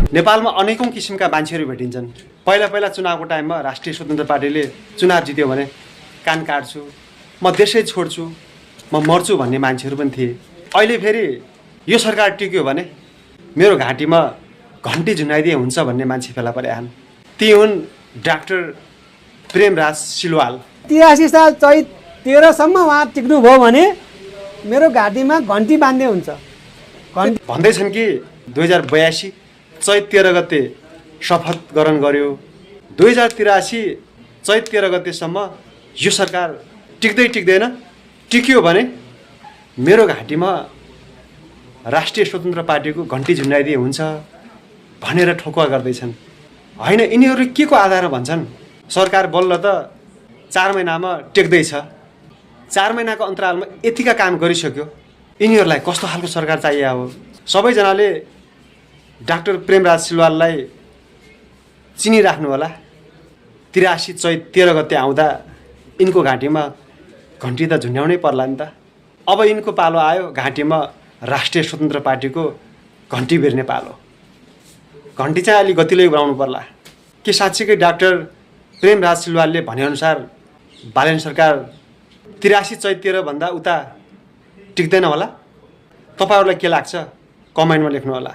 नेपालमा अनेकौं किसिमका मान्छेहरू भेटिन्छन्। पहिला चुनावको टाइममा राष्ट्रिय स्वतन्त्र पार्टीले चुनाव जित्यो भने कान काट्छु, म देशै छोड्छु, म मर्छु भन्ने मान्छेहरू पनि थिए। अहिले फेरि यो सरकार टिक्यो भने मेरो घाँटीमा घन्टी झुन्डाइदिए हुन्छ भन्ने मान्छे फेला परेछन्। ती हुन् डाक्टर प्रेमराज सिलवाल। 83 साल चैत 13 सम्म उहाँ टिक्नुभयो भने मेरो घाँटीमा घन्टी बाँध्ने हुन्छ भन्दैछन् कि 2082 चैत 13 गते शपथ ग्रहण गर्यो। 2083 चैत 13 गतेसम्म यो सरकार टिक्दैन, टिक्यो भने मेरो घाँटीमा राष्ट्रिय स्वतन्त्र पार्टीको घन्टी झुन्डाइदिए हुन्छ भनेर ठोकुवा गर्दैछन्। होइन, यिनीहरू के को आधारमा भन्छन्? सरकार बल्ल त 4 महिनामा टेक्दैछ, 4 महिनाको अन्तरालमा यतिका काम गरिसक्यो। यिनीहरूलाई कस्तो खालको सरकार चाहिएको हो? सबैजनाले डाक्टर प्रेमराज सिलवाललाई चिनिराख्नु होला। 83 चैत 13 गते आउँदा यिनको घाँटीमा घन्टी त झुन्ड्याउनै पर्ला नि त। अब यिनको पालो आयो घाँटीमा राष्ट्रिय स्वतन्त्र पार्टीको घन्टी बेर्ने पालो। घन्टी चाहिँ अलि गतिलै बनाउनु पर्ला। के साँच्चीकै डाक्टर प्रेमराज सिलवालले भनेअनुसार बालेन सरकार 83 चैत 13 भन्दा उता टिक्दैन होला? तपाईहरुलाई के लाग्छ? कमेन्टमा लेख्नु होला।